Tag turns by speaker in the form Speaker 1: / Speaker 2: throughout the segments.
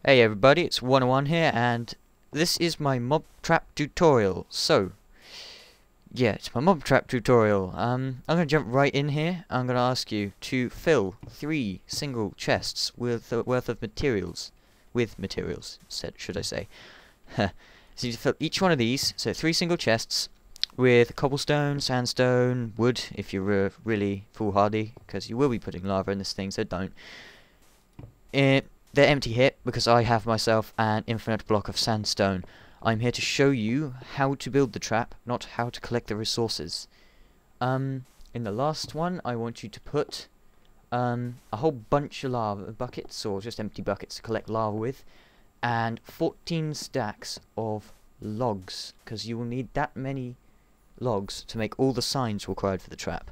Speaker 1: Hey everybody, it's 101 here, and this is my mob trap tutorial. So, yeah, it's my mob trap tutorial. I'm gonna jump right in here. I'm gonna ask you to fill 3 single chests with worth of materials. With materials, should I say. So you fill each one of these, so 3 single chests, with cobblestone, sandstone, wood, if you're really foolhardy, because you will be putting lava in this thing, so don't. They're empty here because I have myself an infinite block of sandstone. I'm here to show you how to build the trap, not how to collect the resources. In the last one, I want you to put a whole bunch of lava buckets, or just empty buckets to collect lava with, and 14 stacks of logs, because you will need that many logs to make all the signs required for the trap.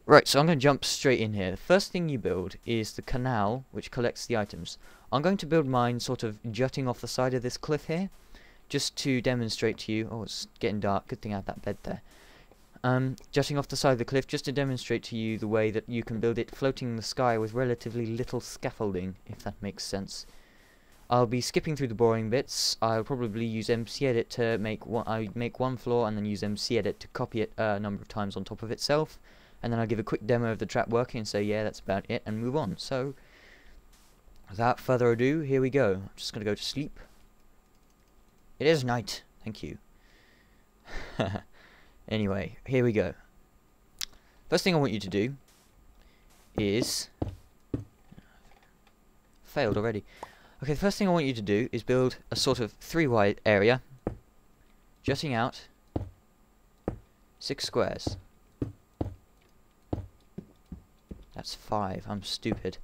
Speaker 1: Right, so I'm going to jump straight in here. The first thing you build is the canal, which collects the items. I'm going to build mine sort of jutting off the side of this cliff here, just to demonstrate to you. Oh, it's getting dark. Good thing I had that bed there. Jutting off the side of the cliff, just to demonstrate to you the way that you can build it floating in the sky with relatively little scaffolding, if that makes sense. I'll be skipping through the boring bits. I'll probably use mcedit to make one floor, and then use mcedit to copy it a number of times on top of itself. And then I'll give a quick demo of the trap working and say, yeah, that's about it, and move on. So, without further ado, here we go. I'm just going to go to sleep. It is night. Thank you. Anyway, here we go. First thing I want you to do is... Failed already. Okay, the first thing I want you to do is build a sort of 3-wide area, jutting out 6 squares. That's 5. I'm stupid.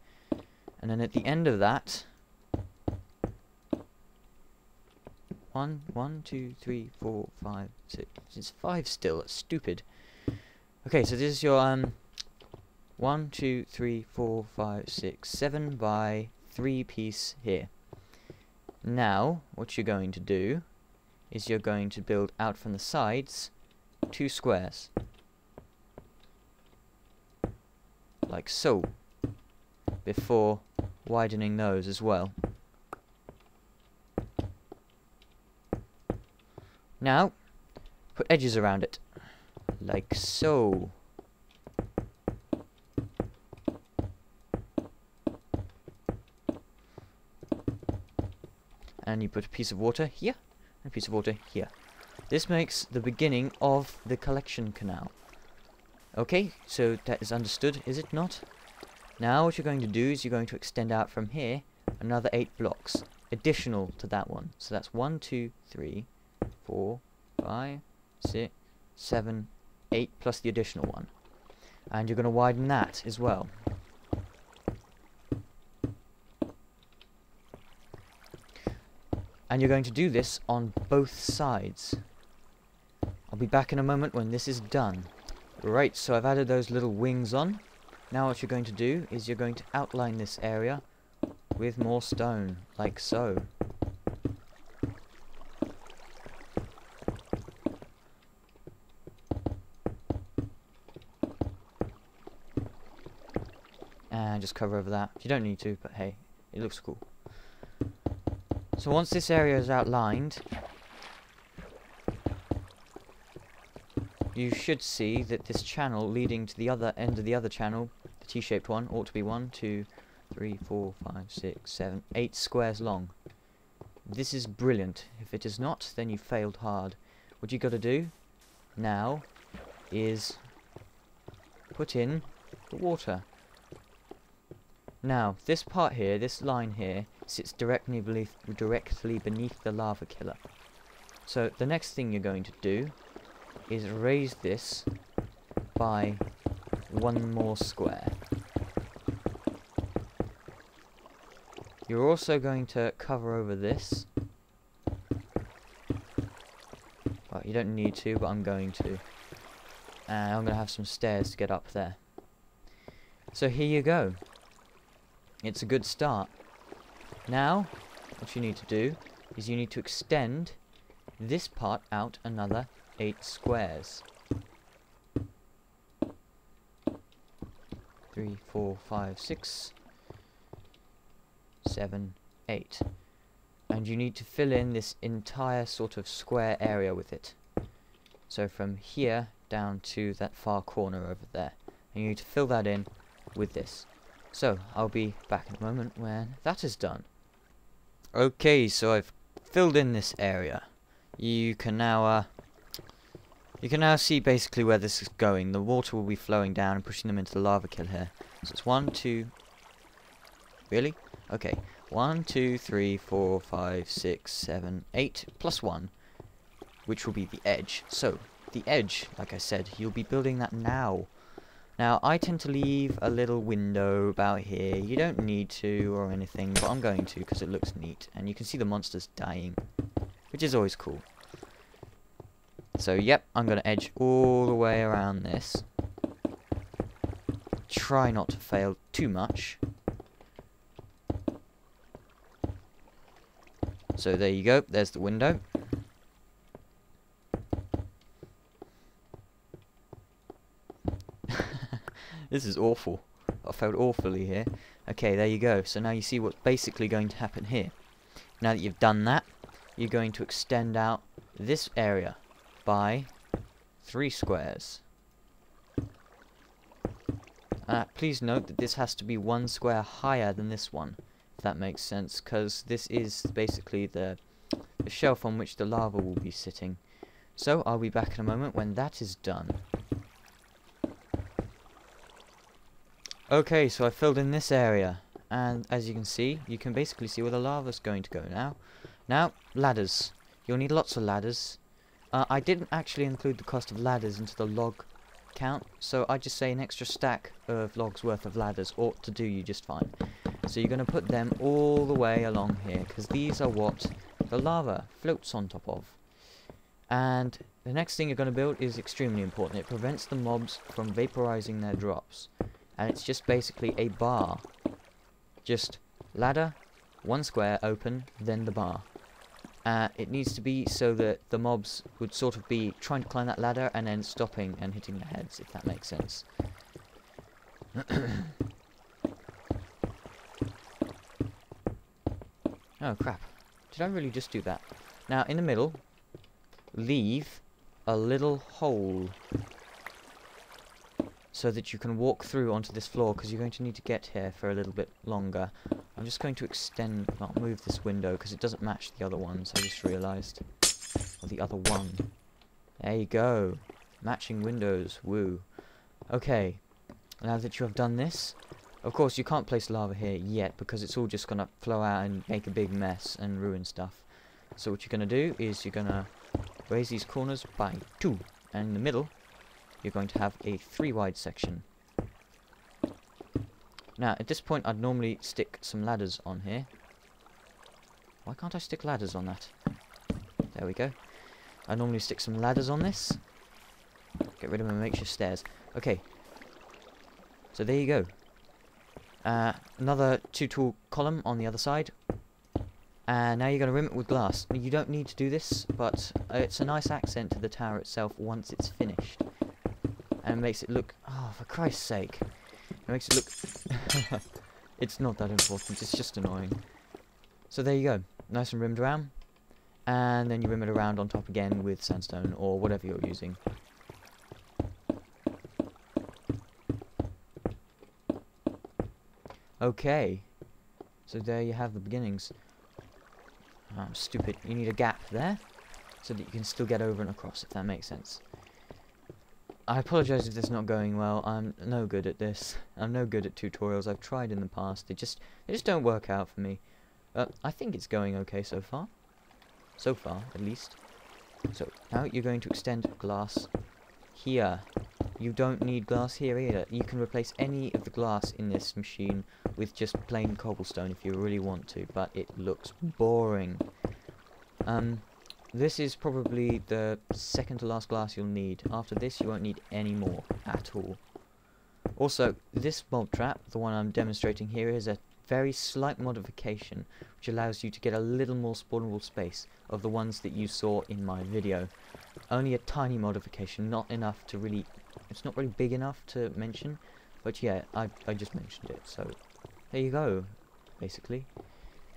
Speaker 1: And then at the end of that, 1, 2, 3, 4, 5, 6. It's 5 still. That's stupid. Okay, so this is your 1, 2, 3, 4, 5, 6, 7 by 3 piece here. Now, what you're going to do is you're going to build out from the sides 2 squares. Like so, before widening those as well. Now, put edges around it, like so. And you put a piece of water here, and a piece of water here. This makes the beginning of the collection canal. Okay, so that is understood, is it not? Now what you're going to do is you're going to extend out from here another 8 blocks, additional to that one. So that's 1, 2, 3, 4, 5, 6, 7, 8, plus the additional one. And you're going to widen that as well. And you're going to do this on both sides. I'll be back in a moment when this is done. Right, so I've added those little wings on. Now what you're going to do is you're going to outline this area with more stone, like so. And just cover over that. You don't need to, but hey, it looks cool. So once this area is outlined, you should see that this channel leading to the other end of the other channel, the T-shaped one, ought to be 1, 2, 3, 4, 5, 6, 7, 8 squares long. This is brilliant. If it is not, then you failed hard. What you got to do now is put in the water. Now, this part here, this line here, sits directly beneath the lava killer. So the next thing you're going to do is raise this by 1 more square. You're also going to cover over this. Well, you don't need to, but I'm going to. And I'm going to have some stairs to get up there. So here you go. It's a good start. Now, what you need to do is you need to extend this part out another 8 squares. 3, 4, 5, 6, 7, 8. And you need to fill in this entire sort of square area with it. So from here down to that far corner over there. And you need to fill that in with this. So I'll be back in a moment when that is done. Okay, so I've filled in this area. You can now see basically where this is going. The water will be flowing down and pushing them into the lava kill here. So it's 1, 2... Really? Okay. 1, 2, 3, 4, 5, 6, 7, 8, plus 1. Which will be the edge. So, the edge, like I said, you'll be building that now. Now, I tend to leave a little window about here. You don't need to or anything, but I'm going to because it looks neat. And you can see the monsters dying, which is always cool. So, yep, I'm going to edge all the way around this. Try not to fail too much. So there you go, there's the window. This is awful. I failed awfully here. Okay, there you go. So now you see what's basically going to happen here. Now that you've done that, you're going to extend out this area by 3 squares. Please note that this has to be 1 square higher than this one, if that makes sense, because this is basically the shelf on which the lava will be sitting. So I'll be back in a moment when that is done. Okay, so I filled in this area, and as you can basically see where the lava's going to go now. Now, ladders. You'll need lots of ladders. I didn't actually include the cost of ladders into the log count, so I just say an extra stack of logs worth of ladders ought to do you just fine. So you're going to put them all the way along here, because these are what the lava floats on top of. And the next thing you're going to build is extremely important. It prevents the mobs from vaporizing their drops. And it's just basically a bar. Just ladder, 1 square open, then the bar. It needs to be so that the mobs would sort of be trying to climb that ladder and then stopping and hitting their heads, if that makes sense. Oh crap. Did I really just do that? Now, in the middle, leave a little hole so that you can walk through onto this floor, because you're going to need to get here for a little bit longer. I'm just going to move this window because it doesn't match the other ones, I just realised. Or the other one. There you go. Matching windows, woo. Okay, now that you have done this, of course you can't place lava here yet because it's all just going to flow out and make a big mess and ruin stuff. So what you're going to do is you're going to raise these corners by 2, and in the middle you're going to have a 3 wide section. Now, at this point, I'd normally stick some ladders on here. Why can't I stick ladders on that? There we go. I normally stick some ladders on this. Get rid of my makeshift stairs. Okay. So there you go. Another 2 tall column on the other side. And now you're going to rim it with glass. You don't need to do this, but it's a nice accent to the tower itself once it's finished. And it makes it look... Oh, for Christ's sake. It makes it look... It's not that important, it's just annoying. So there you go. Nice and rimmed around. And then you rim it around on top again with sandstone or whatever you're using. Okay. So there you have the beginnings. Oh, I'm stupid. You need a gap there so that you can still get over and across, if that makes sense. I apologise if this is not going well. I'm no good at this. I'm no good at tutorials. I've tried in the past. They just don't work out for me. I think it's going okay so far. So far, at least. So, now you're going to extend glass here. You don't need glass here either. You can replace any of the glass in this machine with just plain cobblestone if you really want to, but it looks boring. This is probably the second to last glass you'll need. After this, you won't need any more at all. Also, this mob trap, the one I'm demonstrating here, is a very slight modification, which allows you to get a little more spawnable space of the ones that you saw in my video. Only a tiny modification, not enough to really... It's not really big enough to mention, but yeah, I just mentioned it, so there you go, basically.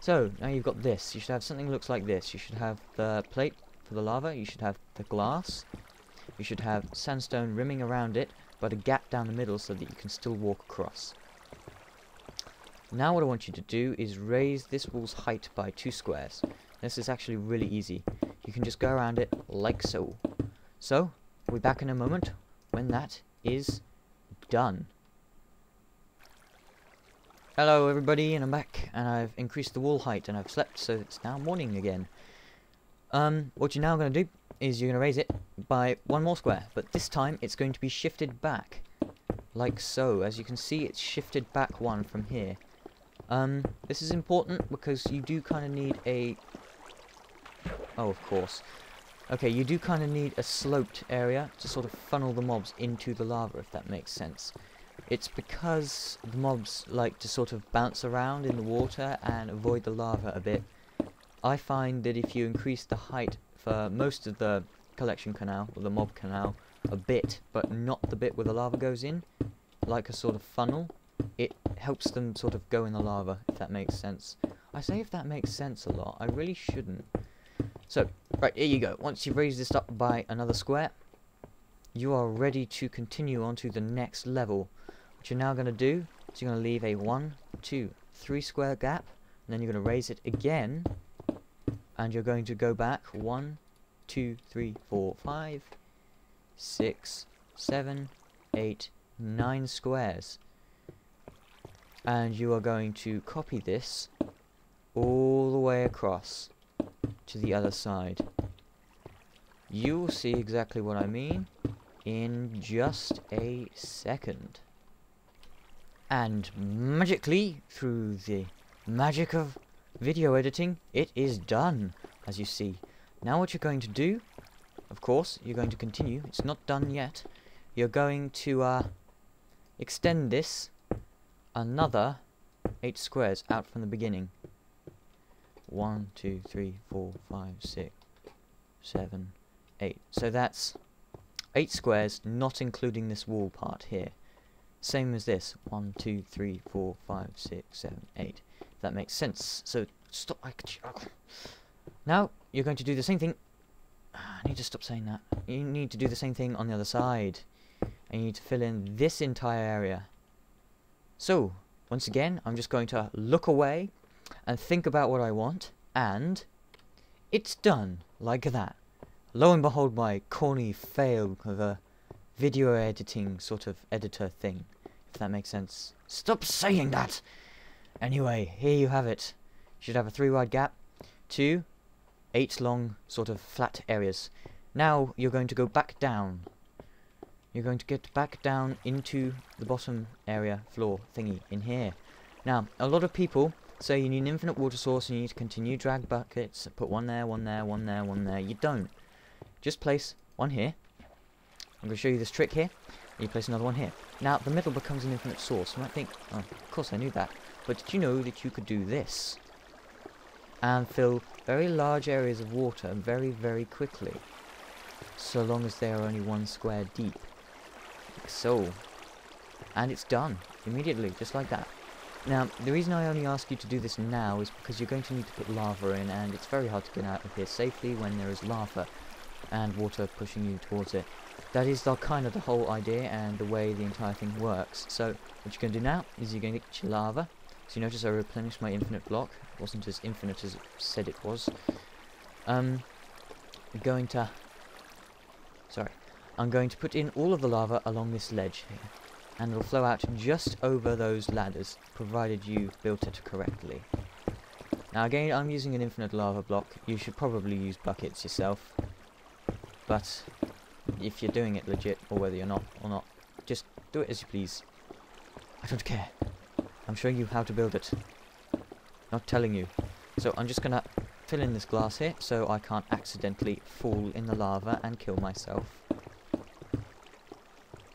Speaker 1: So, now you've got this. You should have something that looks like this. You should have the plate for the lava. You should have the glass. You should have sandstone rimming around it, but a gap down the middle so that you can still walk across. Now what I want you to do is raise this wall's height by 2 squares. This is actually really easy. You can just go around it like so. So, we'll be back in a moment when that is done. Hello everybody, and I'm back, and I've increased the wall height, and I've slept, so it's now morning again. What you're now going to do is you're going to raise it by 1 more square, but this time it's going to be shifted back, like so. As you can see, it's shifted back 1 from here. This is important because you do kind of need a... Oh, of course. Okay, you do kind of need a sloped area to sort of funnel the mobs into the lava, if that makes sense. It's because the mobs like to sort of bounce around in the water and avoid the lava a bit. I find that if you increase the height for most of the collection canal, or the mob canal, a bit, but not the bit where the lava goes in, like a sort of funnel, it helps them sort of go in the lava, if that makes sense. I say if that makes sense a lot, I really shouldn't. So, right, here you go. Once you've raised this up by another square, you are ready to continue on to the next level. What you're now going to do is you're going to leave a 1, 2, 3 square gap, and then you're going to raise it again, and you're going to go back 1, 2, 3, 4, 5, 6, 7, 8, 9 squares. And you are going to copy this all the way across to the other side. You will see exactly what I mean in just a second. And magically, through the magic of video editing, it is done, as you see. Now what you're going to do, of course, you're going to continue. It's not done yet. You're going to extend this another 8 squares out from the beginning. 1, 2, 3, 4, 5, 6, 7, 8. So that's 8 squares, not including this wall part here. Same as this. 1, 2, 3, 4, 5, 6, 7, 8. If that makes sense. So stop. Now you're going to do the same thing. I need to stop saying that. You need to do the same thing on the other side. And you need to fill in this entire area. So, once again, I'm just going to look away and think about what I want, and it's done, like that. Lo and behold, my corny fail of a video editing sort of editor thing, if that makes sense. Stop saying that! Anyway, here you have it. You should have a 3 wide gap, 2 8 long sort of flat areas. Now you're going to go back down. You're going to get back down into the bottom area floor thingy in here. Now, a lot of people say you need an infinite water source and you need to continue drag buckets, put 1 there, 1 there, 1 there, 1 there. You don't. Just place 1 here. I'm going to show you this trick here. You place another 1 here. Now, the middle becomes an infinite source. You might think, oh, of course I knew that. But did you know that you could do this? And fill very large areas of water very, very quickly. So long as they are only 1 square deep. Like so. And it's done. Immediately, just like that. Now, the reason I only ask you to do this now is because you're going to need to put lava in, and it's very hard to get out of here safely when there is lava and water pushing you towards it. That is kind of the whole idea and the way the entire thing works. So, what you're going to do now is you're going to get your lava. So you notice I replenished my infinite block. It wasn't as infinite as it said it was. I'm going to put in all of the lava along this ledge here. And it'll flow out just over those ladders, provided you built it correctly. Now again, I'm using an infinite lava block. You should probably use buckets yourself. But if you're doing it legit, or whether you're not or not, just do it as you please. I don't care. I'm showing you how to build it. Not telling you. So I'm just gonna fill in this glass here, so I can't accidentally fall in the lava and kill myself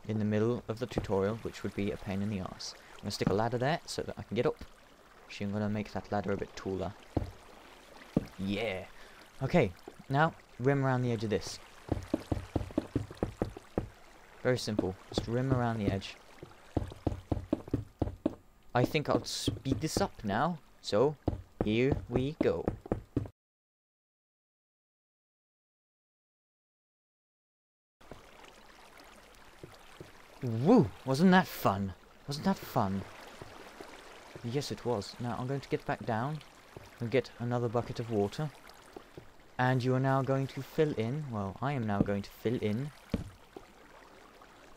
Speaker 1: in the middle of the tutorial, which would be a pain in the arse. I'm going to stick a ladder there so that I can get up. Actually, I'm going to make that ladder a bit taller. Yeah! Okay, now, rim around the edge of this. Very simple. Just rim around the edge. I think I'll speed this up now. So, here we go. Woo! Wasn't that fun? Wasn't that fun? Yes, it was. Now, I'm going to get back down and get another bucket of water. And you are now going to fill in, well, I am now going to fill in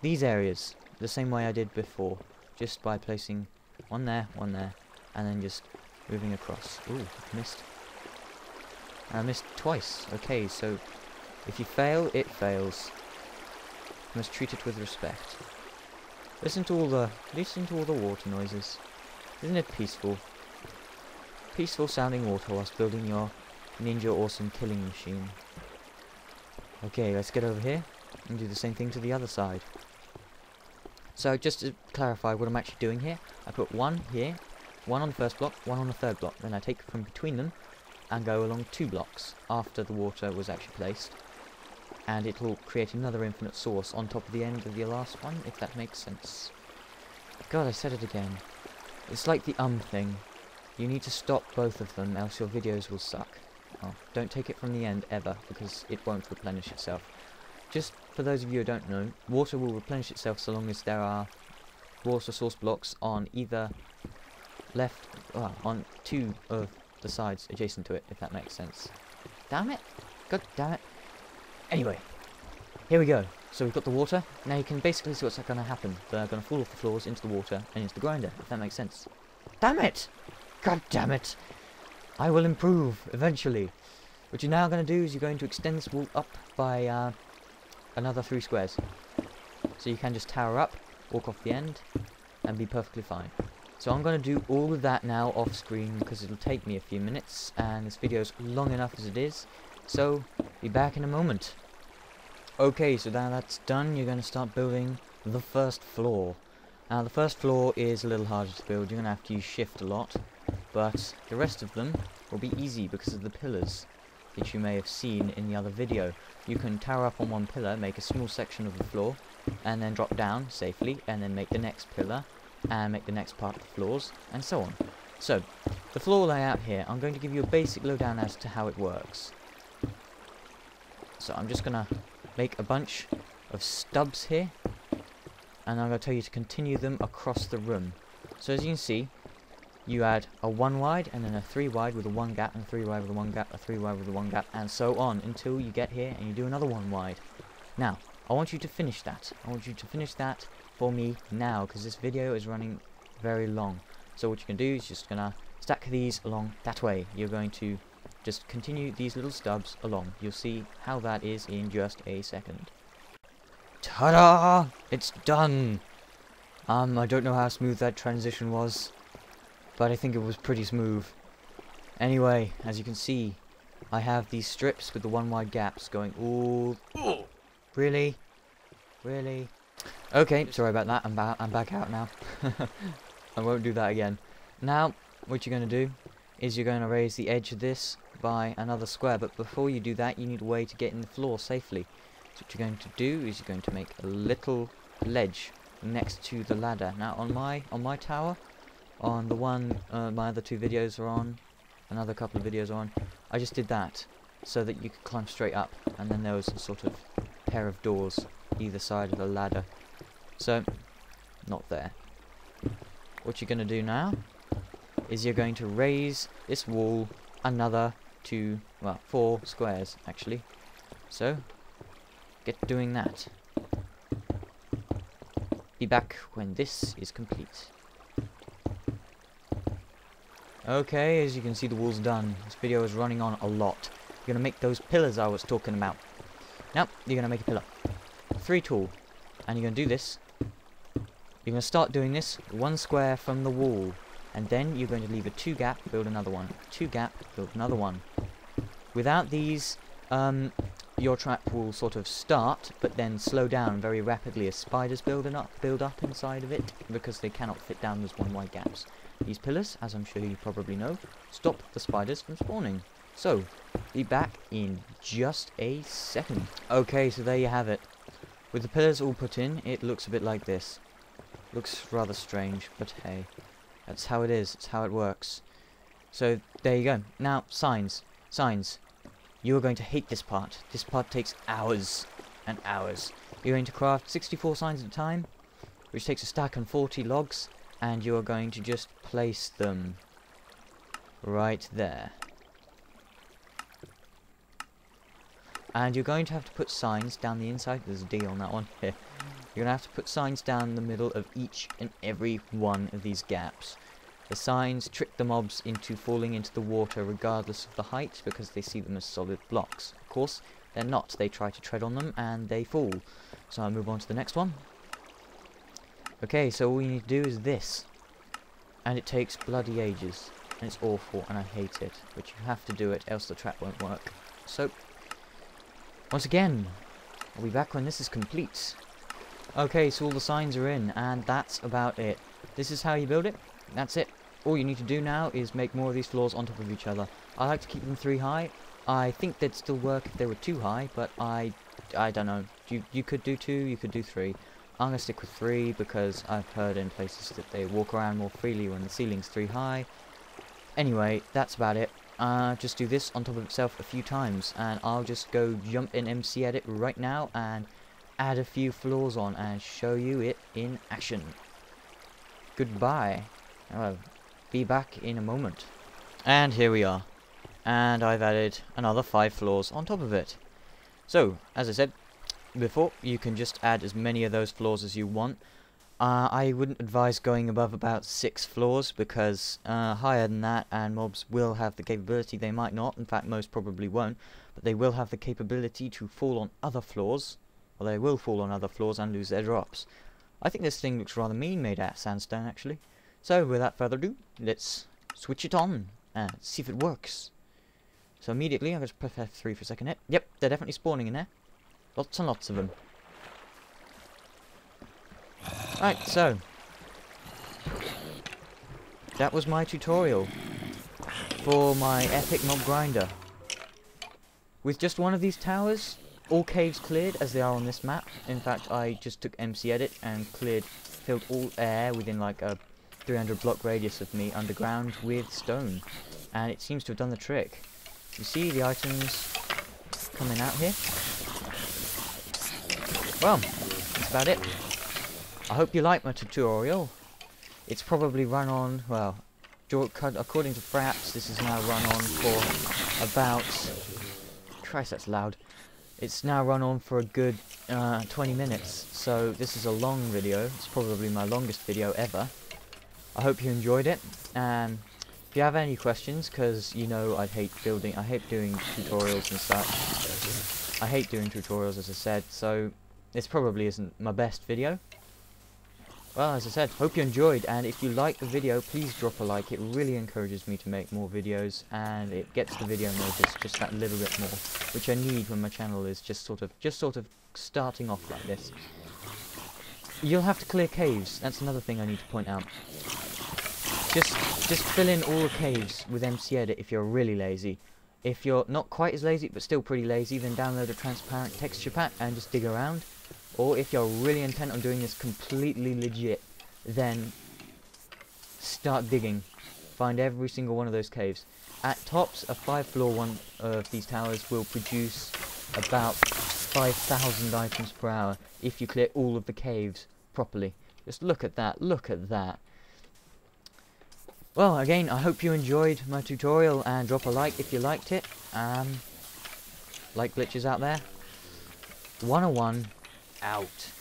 Speaker 1: these areas the same way I did before. Just by placing one there, and then just moving across. Ooh, missed. I missed twice. Okay, so if you fail, it fails. You must treat it with respect. Listen to all the water noises. Isn't it peaceful? Peaceful sounding water whilst building your ninja awesome killing machine. Okay, let's get over here and do the same thing to the other side. So just to clarify what I'm actually doing here, I put one here, one on the first block, one on the third block. Then I take from between them and go along 2 blocks after the water was actually placed. And it will create another infinite source on top of the end of the last one, if that makes sense. God, I said it again. It's like the thing. You need to stop both of them, else your videos will suck. Oh, don't take it from the end, ever, because it won't replenish itself. Just for those of you who don't know, water will replenish itself so long as there are water source blocks on either left, on 2 of the sides adjacent to it, if that makes sense. Damn it! God damn it! Anyway, here we go. So we've got the water. Now you can basically see what's going to happen. They're going to fall off the floors into the water and into the grinder, if that makes sense. Damn it! God damn it! I will improve, eventually. What you're now going to do is you're going to extend this wall up by another 3 squares. So you can just tower up, walk off the end, and be perfectly fine. So I'm going to do all of that now off screen because it'll take me a few minutes, and this video's long enough as it is. So, be back in a moment. Okay, so now that's done, you're going to start building the first floor. Now the first floor is a little harder to build, you're going to have to use shift a lot, but the rest of them will be easy because of the pillars that you may have seen in the other video. You can tower up on one pillar, make a small section of the floor, and then drop down safely, and then make the next pillar, and make the next part of the floors, and so on. So, the floor layout here, I'm going to give you a basic lowdown as to how it works. So I'm just going to make a bunch of stubs here, and I'm going to tell you to continue them across the room. So as you can see, you add a 1 wide, and then a 3 wide with a 1 gap, and a 3 wide with a 1 gap, a 3 wide with a 1 gap, and so on, until you get here and you do another 1 wide. Now, I want you to finish that. I want you to finish that for me now, because this video is running very long. So what you can do is just going to stack these along that way. You're going to just continue these little stubs along. You'll see how that is in just a second. Ta-da! It's done! I don't know how smooth that transition was, but I think it was pretty smooth. Anyway, as you can see, I have these strips with the 1 wide gaps going all... Really? Really? Okay, sorry about that, I'm back out now. I won't do that again. Now, what you're going to do is you're going to raise the edge of this by another square, but before you do that you need a way to get in the floor safely. So what you're going to do is you're going to make a little ledge next to the ladder. Now on my tower, on the one my other 2 videos are on, another couple of videos are on, I just did that so that you could climb straight up, and then there was a sort of pair of doors either side of the ladder. So, not there. What you're going to do now is you're going to raise this wall another 4 squares actually. So, get doing that. Be back when this is complete. Okay, as you can see, the wall's done. This video is running on a lot. You're going to make those pillars I was talking about. Now, you're going to make a pillar. 3 tall. And you're going to do this. You're going to start doing this 1 square from the wall. And then you're going to leave a 2 gap, build another one. 2 gap, build another one. Without these, your trap will sort of start, but then slow down very rapidly as spiders build up inside of it, because they cannot fit down those 1 wide gaps. These pillars, as I'm sure you probably know, stop the spiders from spawning. So, be back in just a second. Okay, so there you have it. With the pillars all put in, it looks a bit like this. Looks rather strange, but hey, that's how it is, it's how it works. So there you go. Now signs. You are going to hate this part. This part takes hours and hours. You're going to craft 64 signs at a time, which takes a stack and 40 logs, and you are going to just place them right there. And you're going to have to put signs down the inside. There's a D on that one. You're going to have to put signs down the middle of each and every one of these gaps. The signs trick the mobs into falling into the water regardless of the height, because they see them as solid blocks. Of course, they're not. They try to tread on them and they fall. So I'll move on to the next one. Okay, so all you need to do is this. And it takes bloody ages. And it's awful and I hate it. But you have to do it, else the trap won't work. So, once again, I'll be back when this is complete. Okay, so all the signs are in, and that's about it. This is how you build it. That's it. All you need to do now is make more of these floors on top of each other. I like to keep them 3 high. I think they'd still work if they were 2 high, but I don't know. You could do 2, you could do 3. I'm going to stick with 3 because I've heard in places that they walk around more freely when the ceiling's 3 high. Anyway, that's about it. Just do this on top of itself a few times, and I'll just go jump in mcedit right now and add a few floors on and show you it in action. Goodbye. I'll be back in a moment. And here we are. And I've added another 5 floors on top of it. So, as I said before, you can just add as many of those floors as you want. I wouldn't advise going above about 6 floors, because higher than that and mobs will have the capability, they might not, in fact most probably won't, but they will have the capability to fall on other floors, or they will fall on other floors and lose their drops. I think this thing looks rather mean, made out of sandstone actually. So without further ado, let's switch it on and see if it works. So immediately, I'm going to press F3 for a second here. Yep, they're definitely spawning in there. Lots and lots of them. Right, so that was my tutorial for my epic mob grinder. With just one of these towers, all caves cleared as they are on this map. In fact, I just took mcedit and filled all air within like a 300 block radius of me underground with stone, and it seems to have done the trick. You see the items coming out here? Well, that's about it. I hope you like my tutorial. It's probably run on, well, according to Fraps, this is now run on for about, Christ that's loud, it's now run on for a good 20 minutes, so this is a long video. It's probably my longest video ever. I hope you enjoyed it, and if you have any questions, because you know I hate doing tutorials and such. I hate doing tutorials, as I said, so this probably isn't my best video. Well, as I said, hope you enjoyed, and if you like the video, please drop a like. It really encourages me to make more videos, and it gets the video noticed just that little bit more, which I need when my channel is just sort of starting off like this. You'll have to clear caves. That's another thing I need to point out. Just fill in all the caves with mcedit if you're really lazy. If you're not quite as lazy, but still pretty lazy, then download a transparent texture pack and just dig around. Or if you're really intent on doing this completely legit, then start digging. Find every single one of those caves. At tops, a 5-floor one of these towers will produce about 5,000 items per hour if you clear all of the caves properly. Just look at that, look at that. Well, again, I hope you enjoyed my tutorial, and drop a like if you liked it. Like glitches out there. 101 out.